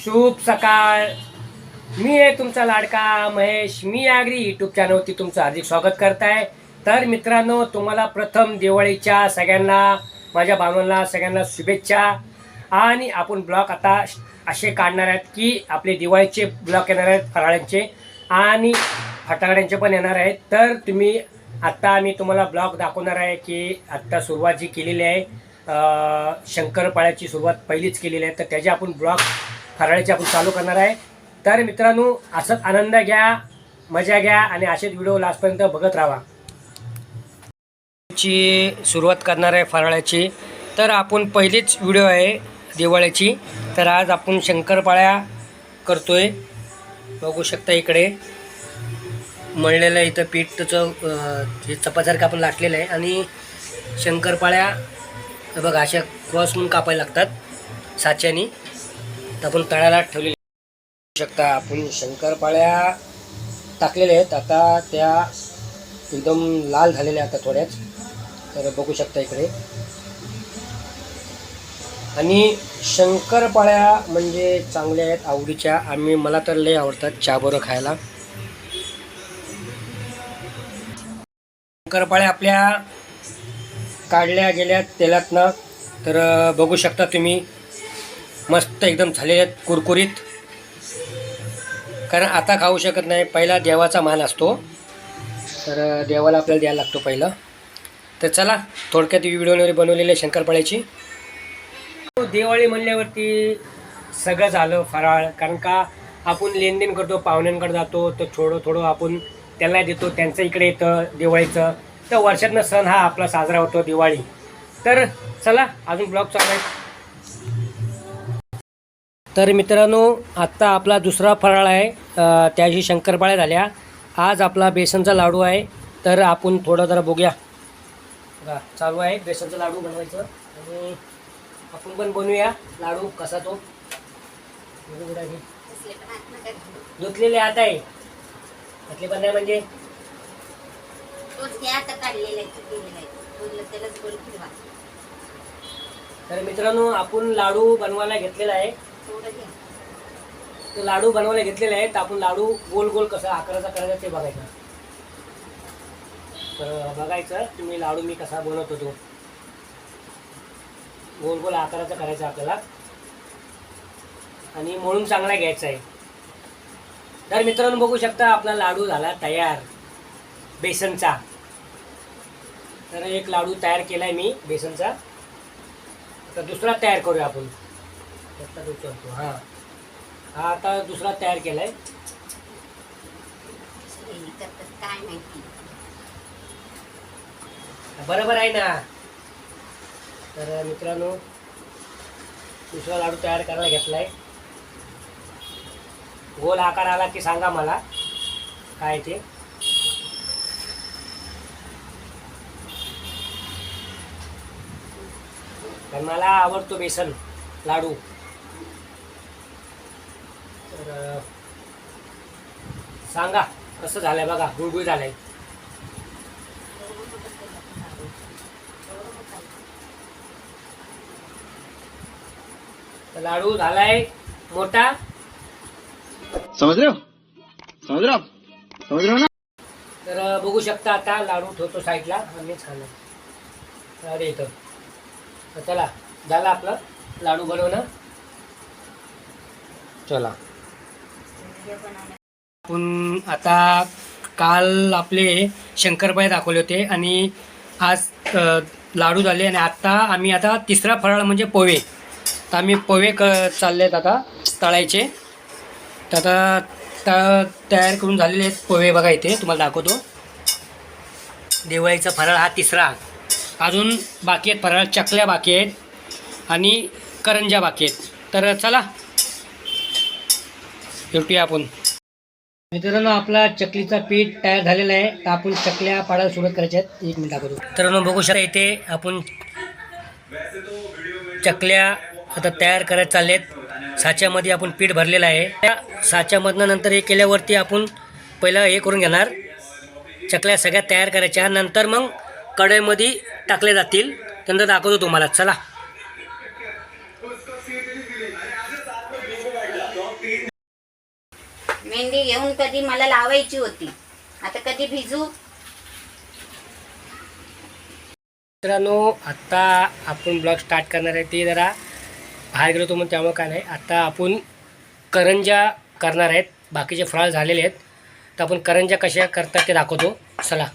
शुभ सकाळ. मी आहे तुमचा लाडका महेश. मी आगरी यूट्यूब चॅनलवरती तुमचं हार्दिक स्वागत करत आहे. तर मित्रांनो, तुम्हाला प्रथम दिवाळीच्या सगळ्यांना, माझ्या भावांना सगळ्यांना शुभेच्छा. आणि आपण ब्लॉग आता असे काढणार आहेत की आपले दिवाळीचे ब्लॉग येणार आहेत, फराळांचे आणि फटाकड्यांचे पण येणार आहेत. तर तुम्ही आत्ता मी तुम्हाला ब्लॉग दाखवणार आहे की आत्ता सुरुवात जी केलेली आहे, शंकरपाळ्याची सुरुवात पहिलीच केलेली आहे, तर त्याचे आपण ब्लॉग फराळाचे आपण चालू करणार आहे. तर मित्रांनो, असंच आनंद घ्या, मजा घ्या आणि असेच व्हिडिओ लास्टपर्यंत बघत राहा. ची सुरुवात करणार आहे फराळाची. तर आपण पहिलीच व्हिडिओ आहे दिवाळीची. तर आज आपण शंकरपाळ्या करतोय. बघू शकता इकडे मळलेलं इथं पीठ त्याचं हे चपासारखं आपण लाटलेलं आहे. आणि शंकरपाळ्या बघा अशा क्रॉस म्हणून कापायला लागतात साच्यानी. तर आपण तळाला ठेवलेले शकता. आपण शंकरपाळ्या टाकलेल्या आहेत, आता त्या एकदम लाल झालेल्या आता थोड्याच. तर बघू शकता इकडे. आणि शंकरपाळ्या म्हणजे चांगल्या आहेत, आवडीच्या. मला तर लय आवडतात चहाबरोबर खायला. शंकरपाळ्या आपल्या काढल्या गेल्या तेलातनं. तर बघू शकता तुम्ही, मस्त एकदम झालेले आहेत, कुरकुरीत. कारण आता खाऊ शकत नाही, पहिला देवाचा मान असतो, तर देवाला आपल्याला द्यायला लागतो पहिलं. तर चला, थोडक्यात व्हिडिओमध्ये बनवलेले शंकरपाळ्याची. दिवाळी म्हणल्यावरती सगळं झालं फराळ. कारण का आपण लेनदेन करतो, पाहुण्यांकडे जातो, तर थोडं आपण त्यांना देतो, त्यांचं इकडे येतं दिवाळीचं. तर वर्षातनं सण हा आपला साजरा होतो दिवाळी. तर चला, अजून ब्लॉग चालू आहे. तर मित्रांनो, आत्ता आपला दुसरा फराळ आहे, त्याची शंकरपाळ्या झाल्या. आज आपला बेसनचा लाडू आहे. तर आपण थोडं जरा बघूया. बघा, चालू आहे बेसनचा लाडू बनवायचं. आणि आपण पण बनवूया लाडू. कसा तो धुतलेले हात आहे, घातले पण नाही म्हणजे. तर मित्रांनो, आपण लाडू बनवायला घेतलेला आहे. तर लाडू बनवायला घेतलेले आहेत. आपण लाडू गोल गोल कसा आकाराचा करायचा ते बघायचं. तर बघायचं तुम्ही लाडू मी कसा बनवतो. तो गोल गोल आकाराचा करायचा आपल्याला. आणि मळून चांगला घ्यायचा आहे. तर मित्रांनो, बघू शकता आपला लाडू झाला तयार बेसनचा. तर एक लाडू तयार केलाय मी बेसनचा. तर दुसरा तयार करूया आपण. हा हा आता दुसरा तयार केलाय. बरोबर आहे ना. तर मित्रांनो, दुसरा लाडू तयार करायला घेतलाय. गोल आकार आला की सांगा मला काय ते. कारण मला आवडतो बेसन लाडू. तर सांगा कसं झालंय. बघा, गुळगुळ झालंय. लाडू झालाय मोठा. समझ रहे हो ना. तर बघू शकता, आता लाडू ठेवतो साईडला आणिच खाणार. अरे इथं. तर चला, झालं आपलं लाडू बनवणं. चला, आपण आता काल आपले शंकरपाळे दाखवले होते आणि आज लाडू झाले. आणि आता तिसरा फराळ म्हणजे पोहे. तर आम्ही पोहे चालले आहेत आता तळायचे. तर आता तयार करून झालेले आहेत पोहे. बघा इथे तुम्हाला दाखवतो. दिवाळीचा फराळ हा तिसरा. अजून बाकी आहेत फराळ. चकल्या बाकी आहेत आणि करंज्या बाकी आहेत. तर चला भेटूया आपण. मित्रांनो, आपला चकलीचा पीठ तयार झालेला आहे. तर आपण चकल्या पाडायला सुरुवात करायच्या आहेत. 1 मिनिट दाखवतो. मित्रांनो, बघू शकता इथे आपण चकल्या आता तयार करायला चाललेत. साच्यामध्ये आपण पीठ भरलेलं आहे. त्या साच्यामधनं नंतर हे केल्यावरती आपण पहिलं हे करून घेणार. चकल्या सगळ्या तयार करायच्या, नंतर मग कढईमध्ये टाकले जातील. त्यानंतर दाखवतो तुम्हाला. चला. मेहंदी घेऊन कधी मला लावायची होती, आता कधी भिजू. मित्रांनो, आता आपण ब्लॉग स्टार्ट करणार आहे. ते जरा बाहेर गेलो तो म्हणून त्यामुळे काय नाही. आता आपण करंजा करणार आहेत. बाकीचे फराळ झालेले आहेत, तर आपण करंजा कशा करतात ते दाखवतो. चला.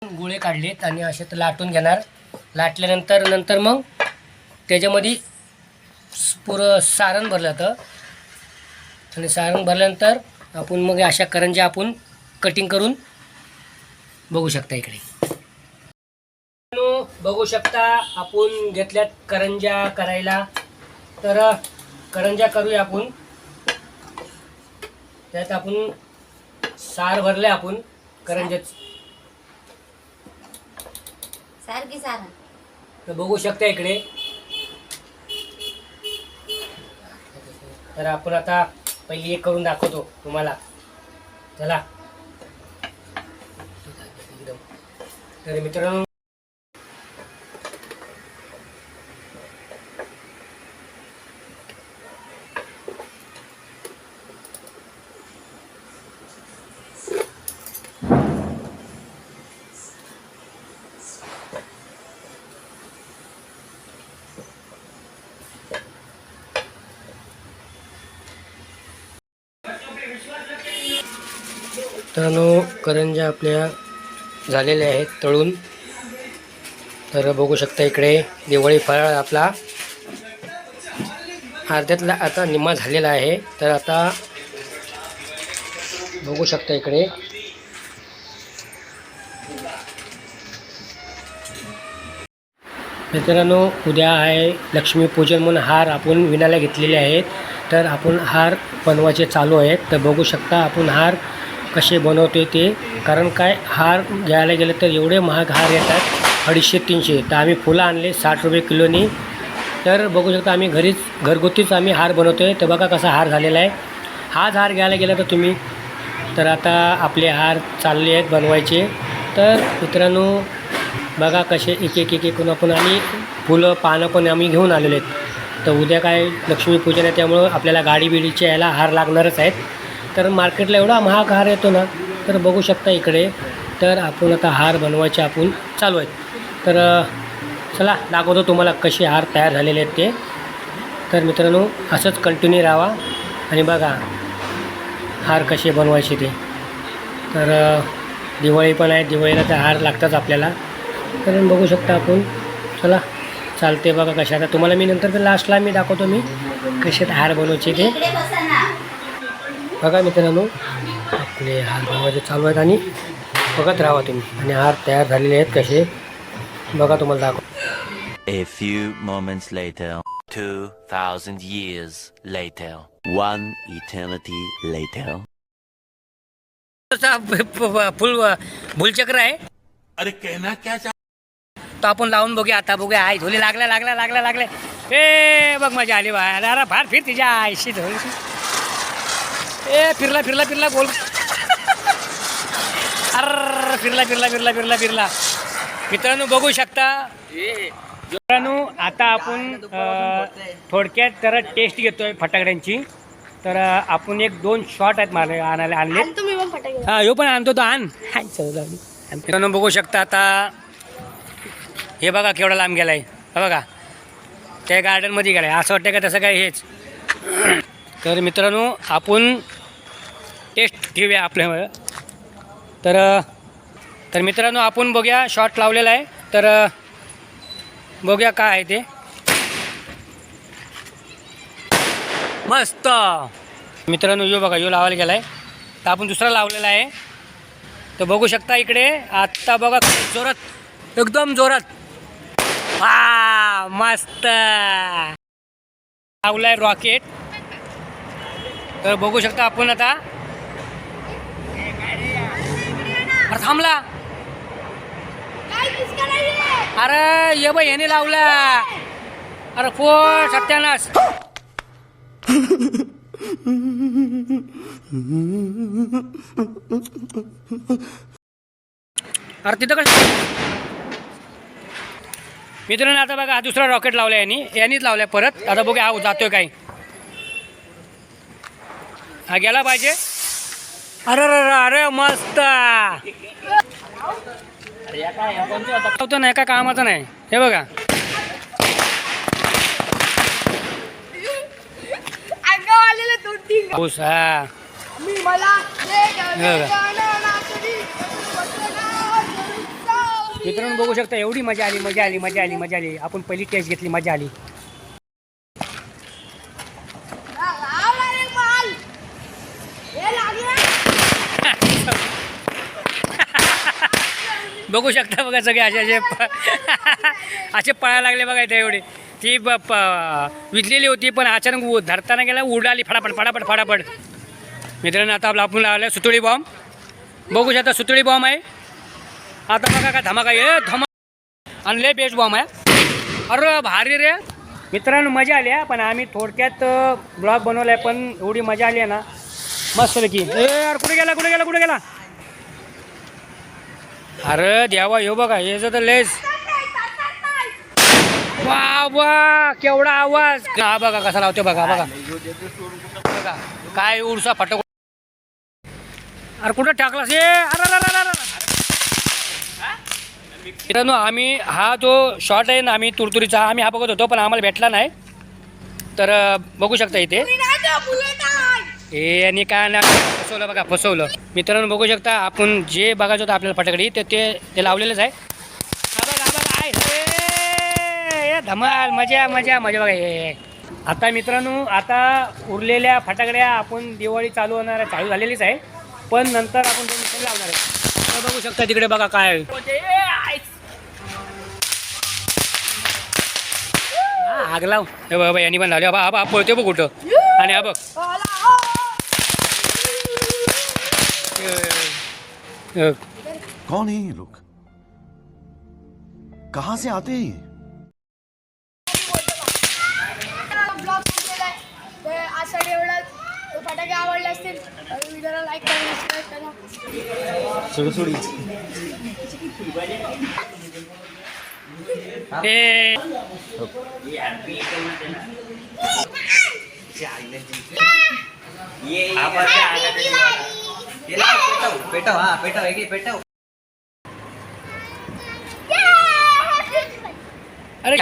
गोळे काढलेत आणि असे तर लाटून घेणार. लाटल्यानंतर मग त्याच्यामध्ये पुरं सारण भरलं जातं आणि सारण भरल्यानंतर आपण मग अशा करंजा आपण कटिंग करून बघू शकता. इकडे बघू शकता आपण घेतल्यात करंजा करायला. तर करंजा करूया आपण. त्यात आपण सार भरले आपण करंजाच. सारखी सारण तर बघू शकता इकडे. तर आपण आता पहिली एक करून दाखवतो तुम्हाला. चला. तर मित्रांनो, करंजा आपल्या झालेल्या आहेत तळून. तर बघू शकता इकडे दिवाळी फराळ आपला अर्ध्यातला आता निम्मा झालेला आहे. तर आता बघू शकता इकडे. मित्रांनो, उद्या आहे लक्ष्मीपूजन म्हणून हार आपण विणायला घेतलेले आहेत. तर आपण हार बनवायचे चालू आहेत. तर बघू शकता आपण हार कसे बनवतोय ते. कारण काय, हार घ्यायला गेलं तर एवढे महाग हार येतात, 250-300. तर आम्ही फुलं आणले 60 रुपये किलोनी. तर बघू शकता आम्ही घरगुतीच आम्ही हार बनवतो आहे. तर बघा कसा हार झालेला आहे. हाच हार घ्यायला गेला तर तुम्ही. तर आता आपले हार चालले आहेत बनवायचे. तर मित्रांनो बघा कसे एक आपण आणि फुलं पानं पण आम्ही घेऊन आलेले आहेत. तर उद्या काय लक्ष्मीपूजन आहे, त्यामुळं आपल्याला गाडी बिडीच्या यायला हार लागणारच आहेत. तर मार्केटला एवढा महाग हार येतो ना. तर बघू शकता इकडे. तर आपण आता हार बनवायचे आपण चालू आहेत. तर चला दाखवतो तुम्हाला कसे हार तयार झालेले आहेत ते. तर मित्रांनो असंच कंटिन्यू राहा आणि बघा हार कसे बनवायचे ते. तर दिवाळी पण आहे, दिवाळीला तर हार लागतात आपल्याला. तर बघू शकता आपण. चला चालते बघा कशा. आता तुम्हाला मी नंतर लास्टला मी दाखवतो मी कसे हार बनवायचे ते. इकडे बसा ना. बघा मित्रांनो आपले हार बनवायचे चालू आहेत आणि बघत राहा तुम्ही. आणि हार तयार झालेले आहेत कसे बघा तुम्हाला दाखव. A few moments later, 2,000 years later, one eternity later. फुल भूलचक्र आहे. अरे कहना क्या तो आपण लावून बघूया. आता बघूया. आई धोली लागल्या. ए बघ मजा आली बा. अरे फार फिर तिच्या आईशी धोली. ए फिरला गोल. अर फिरला. मित्रांनो बघू शकता. मित्रांनो आता आपण थोडक्यात तर टेस्ट घेतोय फटाकड्यांची. तर आपण 1-2 शॉट आहेत मला आणायला आणले. हा ह्यो पण आणतो तो आण. मित्रांनो बघू शकता. आता हे बघा केवढा लांब गेलाय. बघा त्या गार्डनमध्ये गेलाय. असं वाटतं का तसं काय हेच. तर मित्रांनो आपण टेस्ट घेऊया आपल्या. तर मित्रांनो आपण बघूया. शॉट लावलेला आहे. तर बघूया काय आहे ते. मस्त मित्रांनो. यो बघा यो लावायला गेला आहे. तर आपण दुसरा लावलेला आहे. तर बघू शकता इकडे. आत्ता बघा जोरात, एकदम जोरात. हा मस्त लावलाय रॉकेट. तर बघू शकता आपण आता. अरे थांबला. अरे ये बाई याने लावला. अरे पोट सत्यानाश. अरे तिथं कसं. मित्रांनो आता बघा हा दुसरा रॉकेट लावला यांनीच लावलाय परत. आता बघूया हा जातोय काय. हा गेला पाहिजे. अरे अरे अरे मस्त होतं नाही का कामाचं नाही. हे बघा पाऊस. हा मित्रांनो बघू शकता एवढी मजा आली मजा आली मजा आली मजा आली. आपण पहिली टेस्ट घेतली मजा आली. बघू शकता बघा सगळे असे असे असे पळायला लागले बघा इथे एवढे. ती विजलेली होती पण अचानक धरताना गेला उडाली फटाफट फटाफट फटाफट. मित्रांनो आता आपण लावलं सुतळी बॉम्ब. बघू शकता सुतळी बॉम्ब आहे. आता बघा का धमाका ये धमा आणि लय बेस्ट बॉम्ब आहे. अरे भारी रे मित्रांनो मजा आली आहे. पण आम्ही थोडक्यात ब्लॉग बनवला आहे पण एवढी मजा आली आहे ना मस्त की. यार कुठे गेला कुठे गेला कुठे गेला. अरे देवा येऊ बघा हे तर लेस. वा वा केवढा आवाज. हा बघा कसा लावतो बघा बघा बघा काय उडसा फटक. अरे कुठं टाकलास हे. अरे मित्रांनो आम्ही हा जो शॉट आहे ना आम्ही तुरतुरीचा आम्ही हा बघत होतो पण आम्हाला भेटला नाही. तर बघू शकता इथे आणि काय ना फसवलं बघा फसवलं. मित्रांनो बघू शकता आपण जे बघायचं होतं आपल्याला फटाकडी ते लावलेलंच आहे. हा बघा धमाल मजा मजा मजा बघा हे. आता मित्रांनो आता उरलेल्या फटाकड्या आपण दिवाळी चालू झालेलीच आहे पण नंतर आपण दोन लावणार आहे. तर बघू शकता तिकडे बघा काय आग लाव. हे बाबा यांनी पण लावले. हा पळते बघ कुठं. आणि हा बघ कौन है ये लोग? कहां से आते हैं? फटाके आवडले असतील तर व्हिडिओला लाईक करा सबस्क्राईब करा. अरे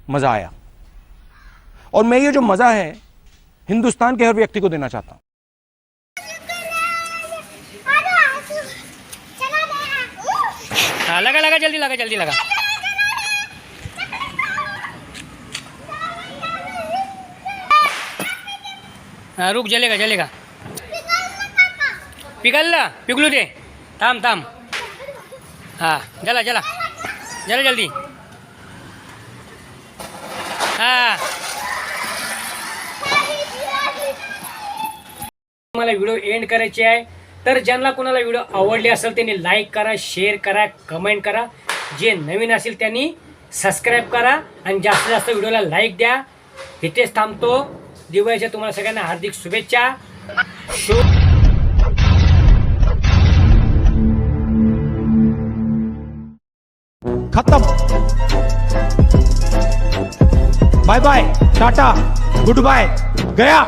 मज़ा आया और मैं ये जो मज़ा है हिंदुस्तान के हर व्यक्ति को देना चाहता हूँ. हाँ लगा लगा जल्दी लगा जल्दी लगा. हाँ रुक जलेगा जलेगा. पिघलला पिघलू दे. थांब थांब. हाँ जला जला जला जल्दी. हाँ मला व्हिडिओ एंड करायचे आहे. तर ज्यांना कोणाला व्हिडिओ आवडले असेल त्यांनी लाईक करा शेअर करा कमेंट करा. जे नवीन असेल त्यांनी सबस्क्राईब करा आणि जास्तीत जास्त व्हिडिओला लाईक द्या. इथेच थांबतो. दिवाळीच्या तुम्हाला सगळ्यांना हार्दिक शुभेच्छा. खत्म. Bye bye tata good bye गया.